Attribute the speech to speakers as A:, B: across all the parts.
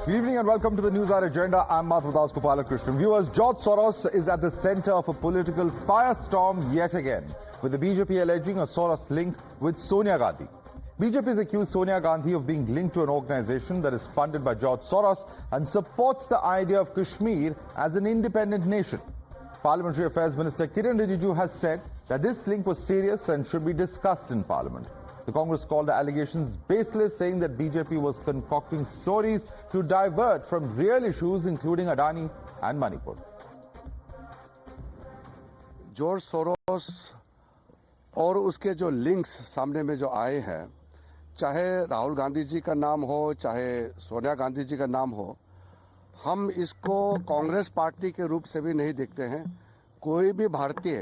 A: Good evening and welcome to the Newshour Agenda. I'm Madhavdas G. Viewers, George Soros is at the center of a political firestorm yet again, with the BJP alleging a Soros link with Sonia Gandhi. BJP has accused Sonia Gandhi of being linked to an organization that is funded by George Soros and supports the idea of Kashmir as an independent nation. Parliamentary Affairs Minister Kiran Rijiju has said that this link was serious and should be discussed in Parliament. The Congress called the allegations baseless, saying that BJP was concocting stories to divert from real issues including Adani and Manipur.
B: George Soros और उसके जो links सामने में जो आए हैं, चाहे राहुल गांधी जी का नाम हो, चाहे सोनिया गांधी जी का नाम हो, हम इसको कांग्रेस पार्टी के रूप से भी नहीं देखते हैं। कोई भी भारतीय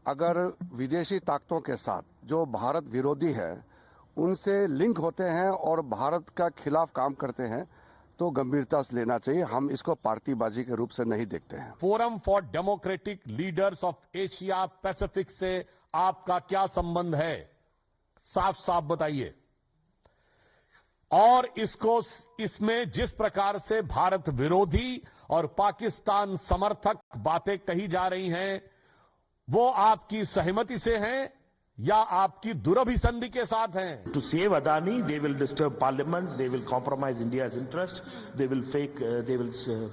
B: अगर विदेशी ताकतों के साथ जो भारत विरोधी है उनसे लिंक होते हैं और भारत का खिलाफ काम करते हैं तो गंभीरता से लेना चाहिए। हम इसको पार्टीबाजी के रूप से नहीं देखते हैं।
C: Forum for democratic leaders of Asia Pacific से आपका क्या संबंध है, साफ साफ बताइए। और इसमें जिस प्रकार से भारत विरोधी और पाकिस्तान समर्थक बातें कही जा रही हैं, वो आपकी सहमति से हैं या आपकी दुरभिसंधि के साथ हैं?
D: To save Adani, they will disturb Parliament. They will compromise India's interest. They will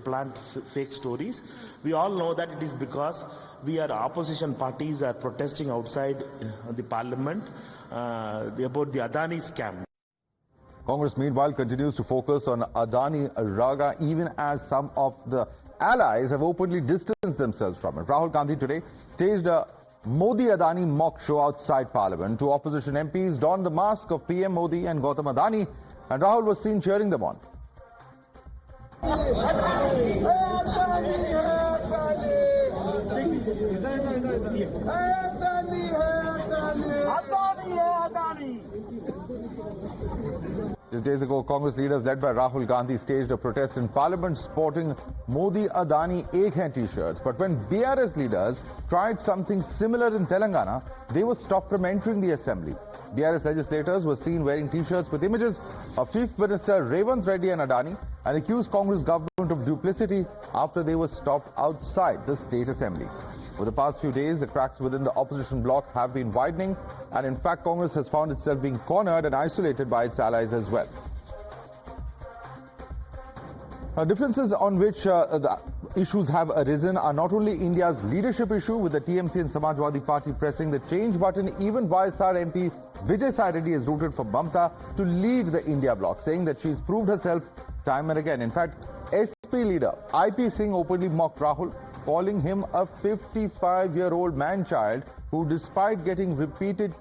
D: plant fake stories. We all know that it is because we are opposition parties are protesting outside the Parliament about the Adani scam.
A: Congress, meanwhile, continues to focus on Adani Raga, even as some of the allies have openly distanced themselves from it. Rahul Gandhi today staged a Modi-Adani mock show outside Parliament. Two opposition MPs donned the mask of PM Modi and Gautam Adani, and Rahul was seen cheering them on. Just days ago, Congress leaders led by Rahul Gandhi staged a protest in Parliament sporting Modi-Adani Ek Hain t-shirts. But when BRS leaders tried something similar in Telangana, they were stopped from entering the assembly. BRS legislators were seen wearing t-shirts with images of Chief Minister Revant Reddy and Adani and accused Congress government of duplicity after they were stopped outside the state assembly. Over the past few days, the cracks within the opposition bloc have been widening, and in fact, Congress has found itself being cornered and isolated by its allies as well. Differences on which the issues have arisen are not only India's leadership issue, with the TMC and Samajwadi Party pressing the change button. Even YSR MP Vijay Sai Reddy has rooted for Mamta to lead the India bloc, saying that she's proved herself time and again. In fact, SP leader IP Singh openly mocked Rahul, calling him a 55-year-old man-child who, despite getting repeated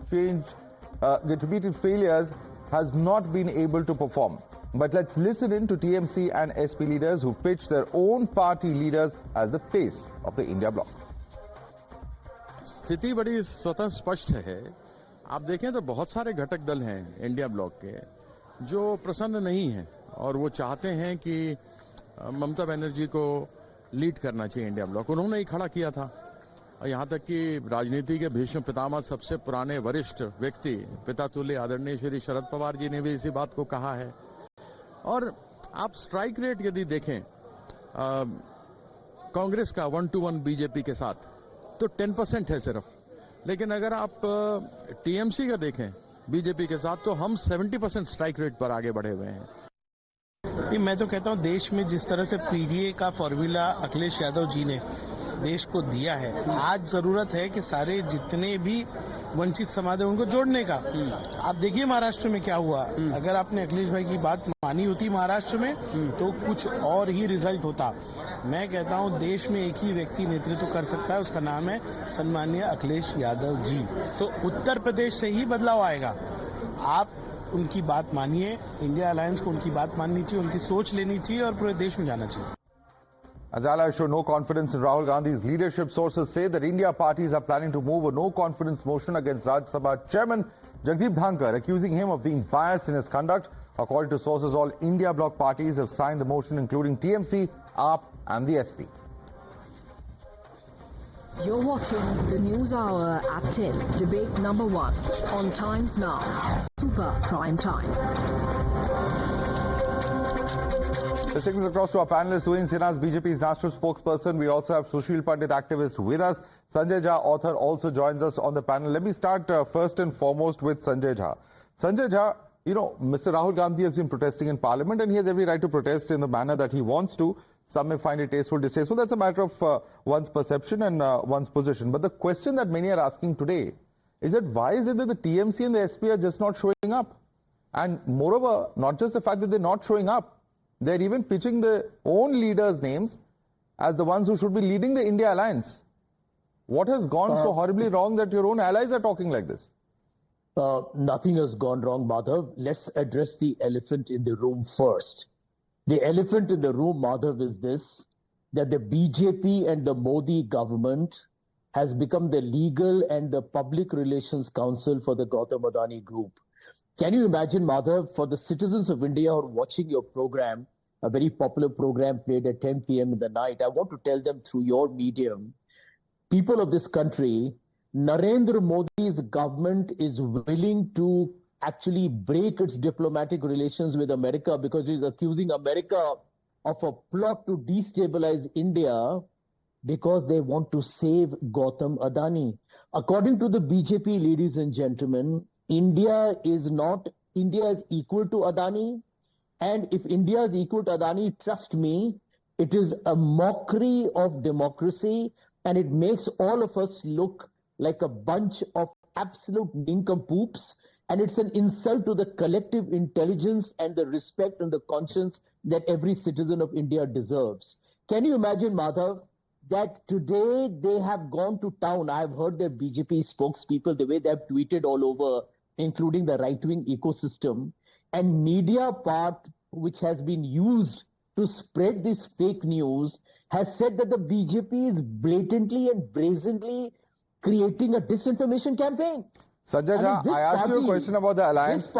A: failures, has not been able to perform. But let's listen in to TMC and SP leaders who pitch their own party leaders as the face of the India bloc.
E: स्थिति बड़ी स्वतः स्पष्ट है। आप देखें तो बहुत सारे घटक दल हैं इंडिया ब्लॉक के जो प्रसन्न नहीं हैं और वो चाहते हैं कि ममता बनर्जी को लीड करना चाहिए इंडिया ब्लॉक। उन्होंने ही खड़ा किया था और यहाँ तक कि राजनीति के भीष्म पितामह सबसे पुराने वरिष्ठ व्यक्ति पिता तुल्य आदरणीय श्री शरद पवार जी ने भी इसी बात को कहा है। और आप स्ट्राइक रेट यदि देखें कांग्रेस का 1-to-1 बीजेपी के साथ तो 10% है सिर्फ, लेकिन अगर आप टीएमसी का देखें बीजेपी के साथ तो हम 70% स्ट्राइक रेट पर आगे बढ़े हुए हैं।
F: मैं तो कहता हूं देश में जिस तरह से पीडीए का फॉर्मूला अखिलेश यादव जी ने देश को दिया है, आज जरूरत है कि सारे जितने भी वंचित समाज है उनको जोड़ने का। आप देखिए महाराष्ट्र में क्या हुआ। अगर आपने अखिलेश भाई की बात मानी होती महाराष्ट्र में तो कुछ और ही रिजल्ट होता। मैं कहता हूं देश में एक ही व्यक्ति नेतृत्व कर सकता है, उसका नाम है सम्माननीय अखिलेश यादव जी। तो उत्तर प्रदेश से ही बदलाव आएगा। आप उनकी बात मानिए, इंडिया अलायंस को उनकी बात माननी चाहिए, उनकी सोच लेनी चाहिए और पूरे देश में जाना चाहिए।
A: As allies show no confidence in Rahul Gandhi's leadership, sources say that India parties are planning to move a no-confidence motion against Rajya Sabha Chairman Jagdeep Dhankar, accusing him of being biased in his conduct. According to sources, all India bloc parties have signed the motion, including TMC, AAP and the SP.
G: You're watching the News Hour at 10, debate number 1 on Times Now, Super Prime Time.
A: Let's take this across to our panelists. Doing Sinha's BJP's national spokesperson. We also have Sushil Pandit, activist, with us. Sanjay Jha, author, also joins us on the panel. Let me start first and foremost with Sanjay Jha. Sanjay Jha, you know, Mr. Rahul Gandhi has been protesting in Parliament, and he has every right to protest in the manner that he wants to. Some may find it tasteful, distasteful. That's a matter of one's perception and one's position. But the question that many are asking today is that why is it that the TMC and the SP are just not showing up? And moreover, not just the fact that they're not showing up, they're even pitching their own leaders' names as the ones who should be leading the India alliance. What has gone so horribly wrong that your own allies are talking like this?
H: Nothing has gone wrong, Madhav. Let's address the elephant in the room first. The elephant in the room, Madhav, is this, that the BJP and the Modi government has become the legal and the public relations council for the Gautam Adani group. Can you imagine, Madhav, for the citizens of India who are watching your program, a very popular program played at 10 p.m. in the night, I want to tell them through your medium, people of this country, Narendra Modi's government is willing to actually break its diplomatic relations with America because it is accusing America of a plot to destabilize India because they want to save Gautam Adani. According to the BJP, ladies and gentlemen, India is equal to Adani, and if India is equal to Adani, trust me, it is a mockery of democracy, and it makes all of us look like a bunch of absolute nincompoops, and it's an insult to the collective intelligence and the respect and the conscience that every citizen of India deserves. Can you imagine, Madhav, that today they have gone to town? I have heard their BJP spokespeople, the way they have tweeted all over, including the right-wing ecosystem, and media part which has been used to spread this fake news has said that the BJP is blatantly and brazenly creating a disinformation campaign.
A: Sanjay Jha, I asked you a question about the alliance.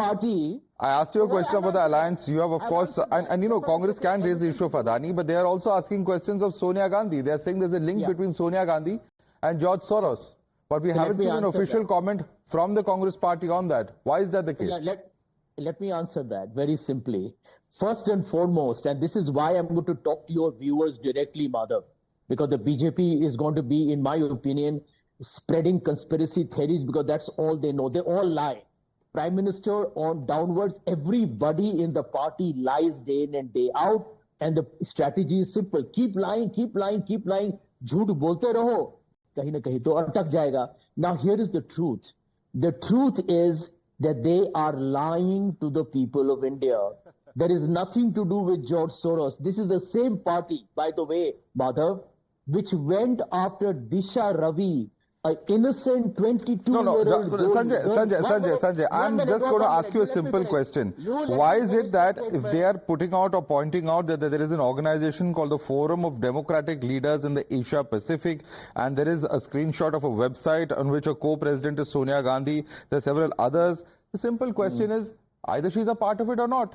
A: I asked you a question about the alliance. You have, of course, and you know, Congress can raise the issue of Adani, but they are also asking questions of Sonia Gandhi. They are saying there's a link between Sonia Gandhi and George Soros. But we haven't seen an official comment from the Congress party on that. Why is that the case?
H: Let me answer that very simply. First and foremost, and this is why I'm going to talk to your viewers directly, Madhav, because the BJP is going to be, in my opinion, spreading conspiracy theories because that's all they know. They all lie. Prime Minister on downwards, everybody in the party lies day in and day out, and the strategy is simple. Keep lying, keep lying, keep lying. झूठ बोलते रहो, कहीं ना कहीं तो अटक जाएगा. Now here is the truth. The truth is that they are lying to the people of India. There is nothing to do with George Soros. This is the same party, by the way, Madhav, which went after Disha Ravi, an innocent 22-year-old girl.
A: Sanjay, I'm just going to ask you a simple question. Why is it that if they are putting out or pointing out that there is an organization called the Forum of Democratic Leaders in the Asia Pacific, and there is a screenshot of a website on which a co-president is Sonia Gandhi, there are several others, the simple question is either she's a part of it or not.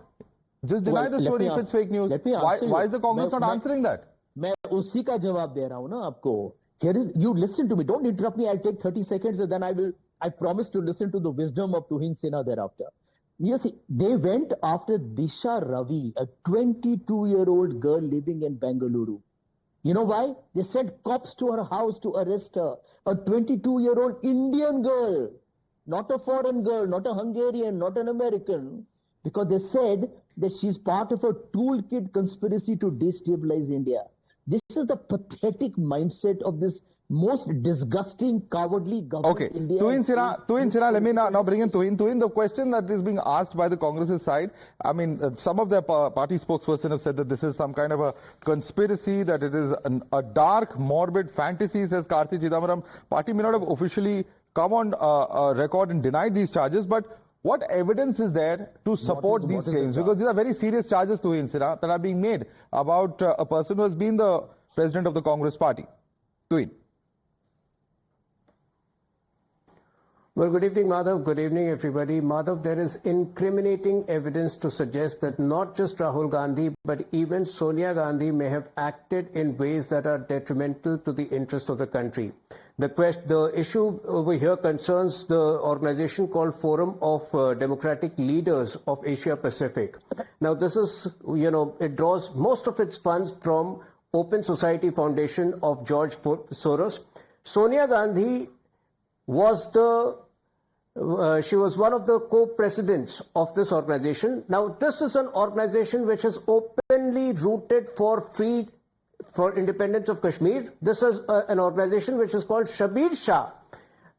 A: Just deny the story if it's fake news. Why is the Congress not answering that?
H: मैं उसी का जवाब दे रहा हूं ना आपको. Here is, you listen to me. Don't interrupt me. I'll take 30 seconds and then I promise to listen to the wisdom of Tuhin Sinha thereafter. You see, they went after Disha Ravi, a 22-year-old girl living in Bengaluru. You know why? They sent cops to her house to arrest her. A 22-year-old Indian girl, not a foreign girl, not a Hungarian, not an American, because they said that she's part of a toolkit conspiracy to destabilize India. This is the pathetic mindset of this most disgusting, cowardly government.
A: Okay, Tuhin Sinha, let me now bring in Tuhin. Tuhin, the question that is being asked by the Congress's side, I mean, some of their party spokesperson have said that this is some kind of a conspiracy, that it is a dark, morbid fantasy, says Karthi Chidambaram. Party may not have officially come on record and denied these charges, but what evidence is there to support these claims? Because these are very serious charges, Tuhin Sinha, that are being made about a person who has been the president of the Congress party. Tuhin.
I: Well, good evening, Madhav. Good evening, everybody. Madhav, there is incriminating evidence to suggest that not just Rahul Gandhi, but even Sonia Gandhi may have acted in ways that are detrimental to the interests of the country. The issue over here concerns the organization called Forum of Democratic Leaders of Asia Pacific. Now, this is, it draws most of its funds from Open Society Foundation of George Soros. Sonia Gandhi was she was one of the co-presidents of this organization. Now, this is an organization which is openly rooted for independence of Kashmir. This is an organization which is called Shabir Shah,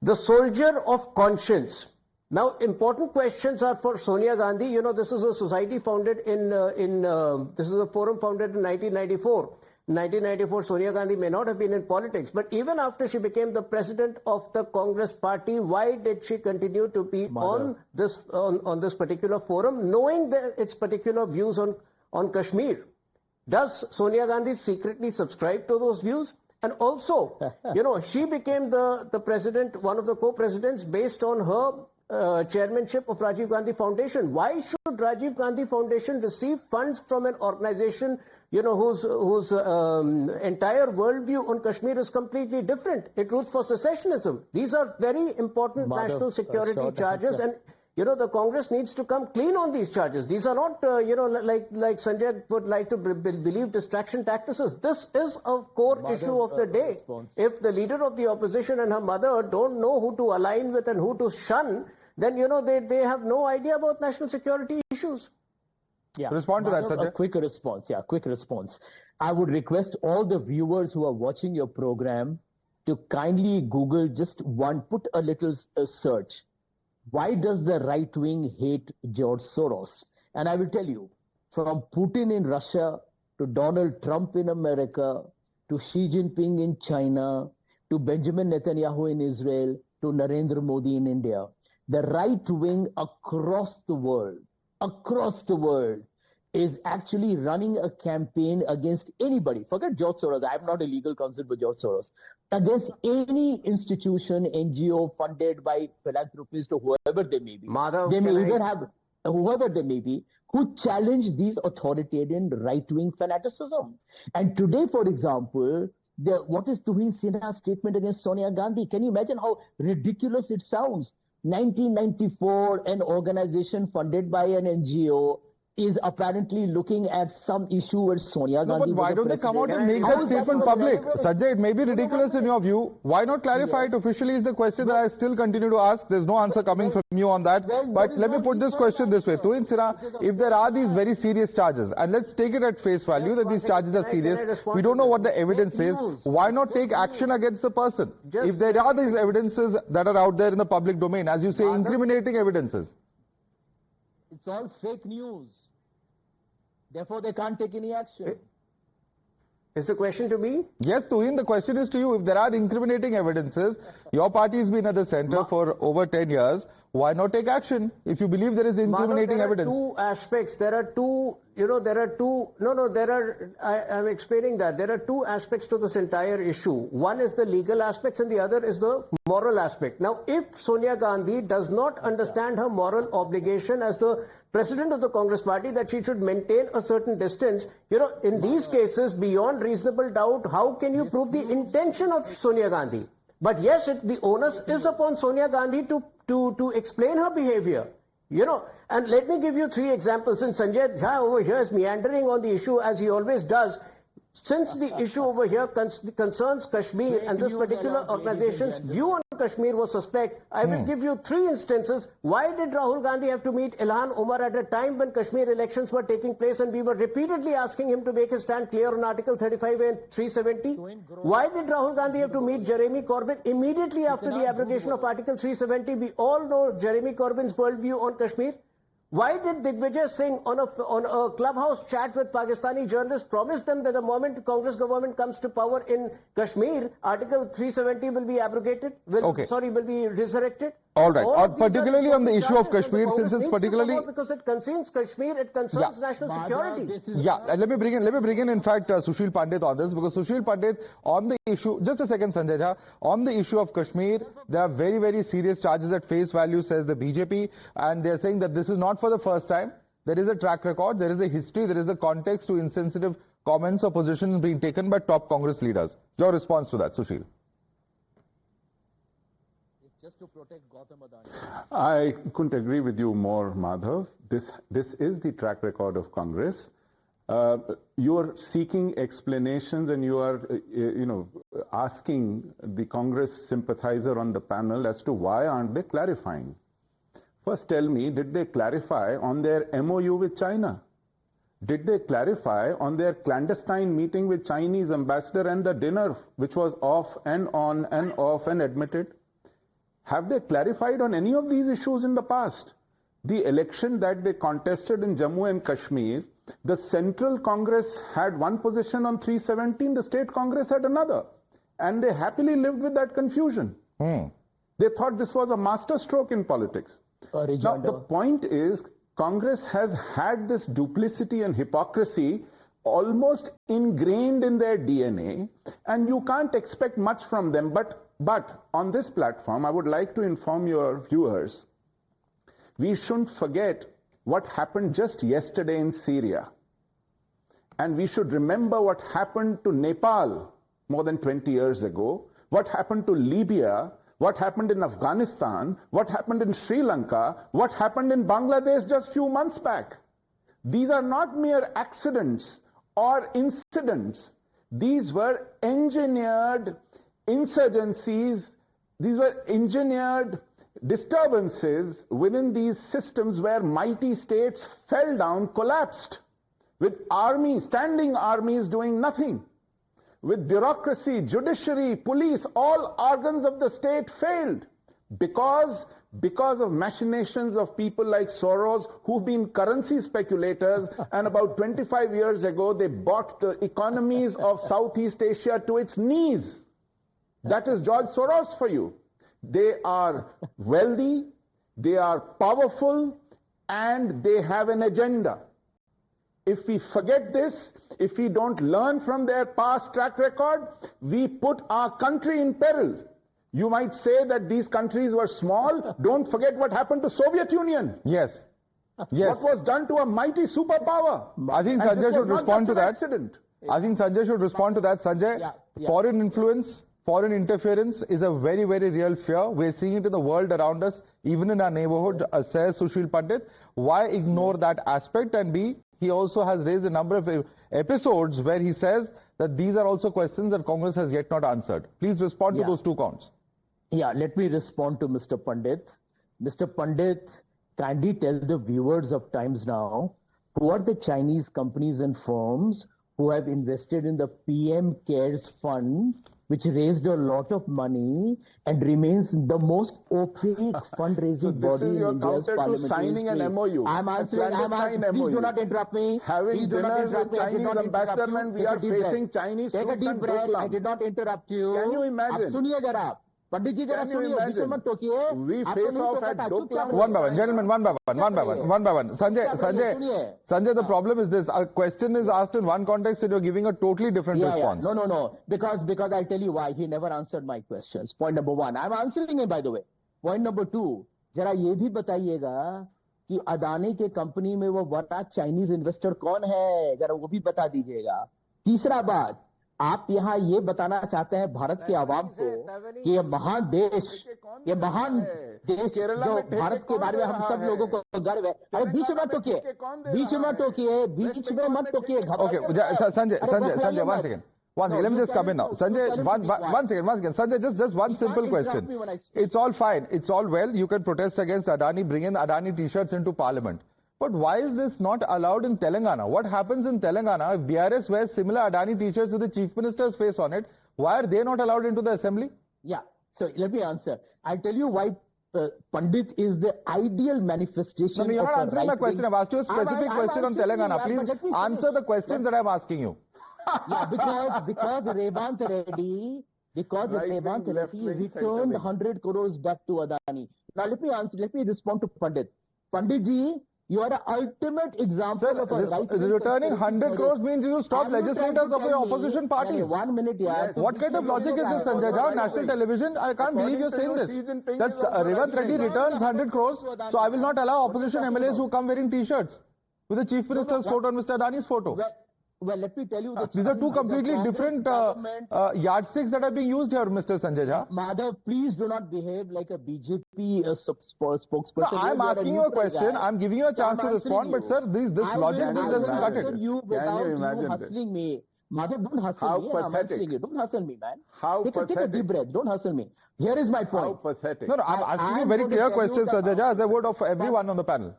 I: the soldier of conscience. Now, important questions are for Sonia Gandhi. This is a society founded this is a forum founded in 1994. In 1994, Sonia Gandhi may not have been in politics, but even after she became the president of the Congress party, why did she continue to be on this particular forum, knowing its particular views on Kashmir? Does Sonia Gandhi secretly subscribe to those views? And also, she became the president, one of the co-presidents, based on her chairmanship of Rajiv Gandhi Foundation. Why should Rajiv Gandhi Foundation receive funds from an organization, whose entire worldview on Kashmir is completely different? It roots for secessionism. These are very important national security charges, and the Congress needs to come clean on these charges. These are not, like Sanjay would like to believe, distraction tactics. This is a core issue of the day. If the leader of the opposition and her mother don't know who to align with and who to shun, then, they have no idea about national security issues.
H: Yeah.
A: Respond to that, Sanjay.
H: A quick response. Yeah, quick response. I would request all the viewers who are watching your program to kindly Google put a little search. Why does the right wing hate George Soros? And I will tell you, from Putin in Russia to Donald Trump in America to Xi Jinping in China to Benjamin Netanyahu in Israel to Narendra Modi in India, the right wing across the world is actually running a campaign against anybody. Forget George Soros. I am not a legal counsel for George Soros. Against any institution, NGO funded by philanthropists or whoever they may be.
I: Madhav,
H: they may even have whoever they may be who challenge these authoritarian right-wing fanaticism. And today, for example, what is Tuhin Sinha's statement against Sonia Gandhi? Can you imagine how ridiculous it sounds? 1994, an organization funded by an NGO is apparently looking at some issue where Sonia Gandhi.
A: But why don't they come out and make that statement public? Sanjay, it may be ridiculous in your view. Why not clarify it officially is the question that I still continue to ask. There's no answer coming from you on that. But let me put this question this way. Tuhin Sinha, if there are these very serious charges, and let's take it at face value that these charges are serious, we don't know what the evidence is. Why not take action against the person? If there are these evidences that are out there in the public domain, as you say, incriminating evidences.
H: It's all fake news. Therefore, they can't take any action.
I: Is the question to me?
A: Yes, Tuhin, the question is to you. If there are incriminating evidences, your party has been at the center for over 10 years. Why not take action if you believe there is incriminating evidence?
I: There are two aspects. I'm explaining that. There are two aspects to this entire issue. One is the legal aspects and the other is the moral aspect. Now, if Sonia Gandhi does not understand her moral obligation as the president of the Congress party, that she should maintain a certain distance, in these cases, beyond reasonable doubt, how can you prove the intention of Sonia Gandhi? But yes, the onus is upon Sonia Gandhi to explain her behavior. And let me give you 3 examples. Since Sanjay Jha over here is meandering on the issue as he always does, since the issue over here concerns Kashmir and this particular organization's view on Kashmir was suspect, I will give you 3 instances. Why did Rahul Gandhi have to meet Ilhan Omar at a time when Kashmir elections were taking place and we were repeatedly asking him to make his stand clear on Article 35 and 370? Why did Rahul Gandhi have to meet Jeremy Corbyn immediately after the abrogation of Article 370? We all know Jeremy Corbyn's worldview on Kashmir. Why did Digvijay Singh on a clubhouse chat with Pakistani journalists promise them that the moment the Congress government comes to power in Kashmir, Article 370 will be abrogated, will be resurrected?
A: All right.
I: All of these are
A: Particularly on the issue of
I: important
A: Kashmir,
I: charges
A: since
I: that
A: it's
I: the Congress
A: particularly...
I: thinks about because it concerns Kashmir, it concerns national security.
A: Yeah, let me bring in, in fact, Sushil Pandit on this, because Sushil Pandit, on the issue, just a second, Sanjay Jha, on the issue of Kashmir, there are very, very serious charges at face value, says the BJP, and they're saying that this is not for the first time. There is a track record, there is a history, there is a context to insensitive comments or positions being taken by top Congress leaders. Your response to that, Sushil?
H: Just to protect Gautam Adani.
J: I couldn't agree with you more, Madhav. This is the track record of Congress. You are seeking explanations and you are, asking the Congress sympathizer on the panel as to why aren't they clarifying. First tell me, did they clarify on their MOU with China? Did they clarify on their clandestine meeting with Chinese ambassador and the dinner which was off and on and off and admitted? Have they clarified on any of these issues in the past? The election that they contested in Jammu and Kashmir, the Central Congress had one position on 317, the State Congress had another. And they happily lived with that confusion. They thought this was a masterstroke in politics. Now, the point is, Congress has had this duplicity and hypocrisy almost ingrained in their DNA, and you can't expect much from them. But on this platform, I would like to inform your viewers, we shouldn't forget what happened just yesterday in Syria. And we should remember what happened to Nepal more than 20 years ago, what happened to Libya, what happened in Afghanistan, what happened in Sri Lanka, what happened in Bangladesh just few months back. These are not mere accidents or incidents. These were engineered insurgencies, these were engineered disturbances within these systems where mighty states fell down, collapsed, with armies, standing armies doing nothing, with bureaucracy, judiciary, police, all organs of the state failed because of machinations of people like Soros, who've been currency speculators, and about 25 years ago they brought the economies of Southeast Asia to its knees. That is George Soros for you. They are wealthy, they are powerful, and they have an agenda. If we forget this, if we don't learn from their past track record, we put our country in peril. You might say that these countries were small. Don't forget what happened to Soviet Union.
A: Yes. Yes.
J: What was done to a mighty superpower.
A: I think Sanjay should respond to that. I think Sanjay should respond to that. Sanjay, foreign influence, foreign interference is a very, very real fear. We're seeing it in the world around us, even in our neighborhood, says Sushil Pandit. Why ignore that aspect? And B, he also has raised a number of episodes where he says that these are also questions that Congress has yet not answered. Please respond to those two counts.
H: Yeah, let me respond to Mr. Pandit. Mr. Pandit, kindly tell the viewers of Times Now who are the Chinese companies and firms who have invested in the PM CARES fund, which raised a lot of money and remains the most opaque fundraising body in India's parliamentary
J: signing
H: history.
J: An MOU.
H: I'm answering. Please do not interrupt me.
J: Having dinner with Chinese ambassador, we are facing Chinese
H: troops. Take a deep breath. I did not interrupt you.
J: Can you imagine?
H: Ab suniye jara. Pandit ji jara suniye. Bisho mat tokiye.
J: We face off at Doklam.
A: One by one, gentlemen, one by one. Sanjay, the problem is this. A question is asked in one context and you're giving a totally different response.
H: No. Because I'll tell you why. He never answered my questions. Point number one. I'm answering him, by the way. Point number two. जरा ये भी बताइएगा कि अदानी के company में वो बड़ा Chinese investor कौन है, जरा वो भी बता दीजिएगा. तीसरा बात, आप यहाँ ये बताना चाहते हैं भारत के आवाम को कि ये महान देश जो भारत के बारे में हम सब लोगों को गर्व है. अरे बीच में मत टोकिए.
A: Okay, Sanjay, one second. Let me just come in now. Sanjay, one second. Sanjay, just one simple question. It's all fine. It's all well. You can protest against Adani, bring in Adani t-shirts into parliament. But why is this not allowed in Telangana? What happens in Telangana if BRS wears similar Adani t-shirts with the chief minister's face on it? Why are they not allowed into the assembly?
H: Yeah, so let me answer. I'll tell you why Pandit is the ideal manifestation
A: No, you're not answering my question. I've asked you a specific question on Telangana. Please answer the questions that I'm asking you.
H: Yeah, because Revant Reddy because the Taiwan Authority returned 100 crores back to Adani. Now let me respond to Pandit. Pandit ji, you are the ultimate example of a right.
A: Returning 100 crores means you stop legislators of your opposition parties.
H: 1 minute, yeah.
A: What kind of logic is this, Sanjay Jha? National television? I can't believe you're saying this. That's Revanth Reddy returns 100 crores, so I will not allow opposition MLAs who come wearing T-shirts with the Chief Minister's photo and Mr. Adani's photo.
H: Well, let me tell you that
A: these are two completely different yardsticks that are being used here, Mr. Sanjay Jha.
H: Madhav, please do not behave like a BJP spokesperson.
A: No, I'm asking you a question. I'm giving you a chance to respond, but sir, this logic doesn't cut it.
H: You without you hustling me. Madhav, don't hustle me. I'm hustling you. Don't hustle me, man. Take a deep breath. Don't hustle me. Here is my point.
J: How pathetic.
A: No, I'm asking you very clear questions, Sanjay Jha, as I would of everyone on the panel.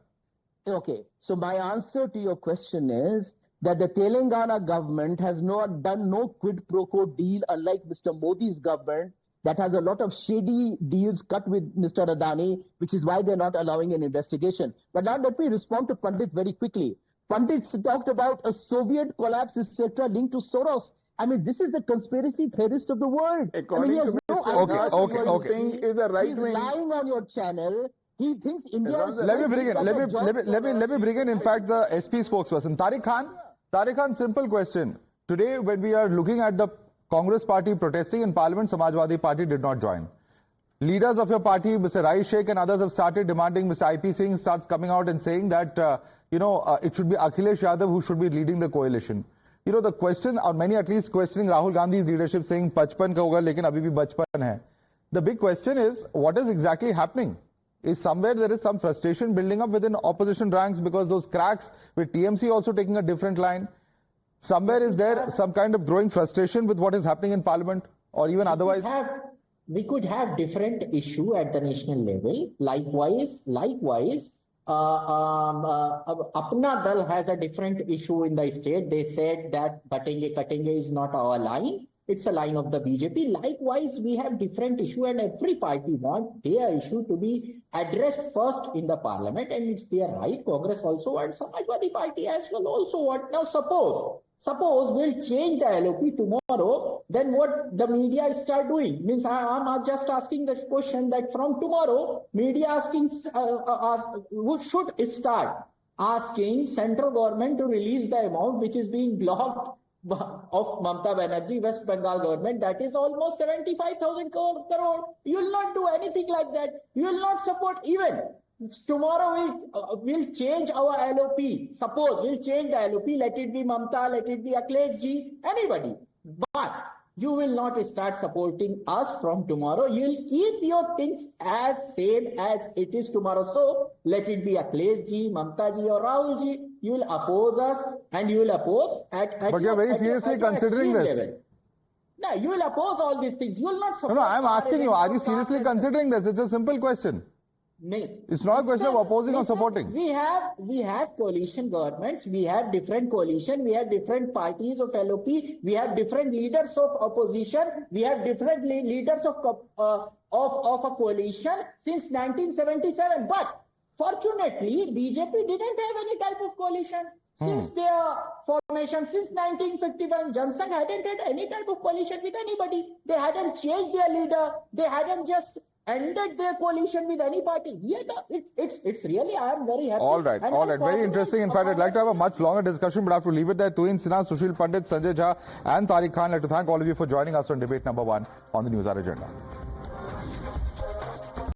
H: Okay, so my answer to your question is that the Telangana government has not done no quid pro quo deal, unlike Mr. Modi's government that has a lot of shady deals cut with Mr. Adani, which is why they're not allowing an investigation. But now let me respond to Pandit very quickly. Pandit talked about a Soviet collapse, etc., linked to Soros. I mean, this is the conspiracy theorist of the world.
J: According
H: I mean, he has no idea.
J: Okay. Is a right
H: He's
J: wing.
H: lying on your channel. He thinks India is...
A: Let me bring in, in fact, the SP spokesperson, Tariq Khan. Tariq Khan, simple question. Today, when we are looking at the Congress party protesting in Parliament, Samajwadi Party did not join. Leaders of your party, Mr. Rai Sheikh and others have started demanding, Mr. IP Singh starts coming out and saying that, it should be Akhilesh Yadav who should be leading the coalition. You know, the question, or many at least questioning Rahul Gandhi's leadership, saying, Pachpan ka hoga, lekin abhi bhi bachpan hai. The big question is, what is exactly happening? Is somewhere there is some frustration building up within opposition ranks because those cracks with TMC also taking a different line? Somewhere is there some kind of growing frustration with what is happening in Parliament or even otherwise?
K: We could have different issue at the national level. Likewise, Apna Dal has a different issue in the state. They said that Katenge is not our line. It's a line of the BJP. Likewise, we have different issue and every party wants their issue to be addressed first in the parliament, and it's their right. Congress also wants, Samajwadi Party as well also want. Now suppose we'll change the LOP tomorrow, then what the media start doing? Means I'm just asking this question that from tomorrow, media asking, should start asking central government to release the amount which is being blocked of Mamata Banerjee, West Bengal government, that is almost 75,000 crore. You will not do anything like that. You will not support even. Tomorrow we'll change our LOP. Suppose we'll change the LOP, let it be Mamata, let it be Alleges G, anybody. But you will not start supporting us from tomorrow. You will keep your things as same as it is tomorrow. So let it be Alleges G, Mamata G or Rahul G. You will oppose us and you will oppose at
A: but you're very seriously considering this.
K: Level. No, you will oppose all these things. You will not support.
A: No, I'm asking you, are you seriously considering this? It's a simple question. It's not a question of opposing or supporting.
K: We have coalition governments. We have different coalition. We have different parties of LOP. We have different leaders of opposition. We have different leaders of a coalition since 1977. But fortunately, BJP didn't have any type of coalition since their formation, since 1951. Johnson hadn't had any type of coalition with anybody. They hadn't changed their leader. They hadn't just ended their coalition with any party. Yeah, it's really, I am very happy.
A: All right. Very interesting. In fact, I'd like to have a much longer discussion, but I have to leave it there. Tuhin Sinha, Sushil Pandit, Sanjay Jha and Tariq Khan, I'd like to thank all of you for joining us on debate number 1 on the Newshour Agenda.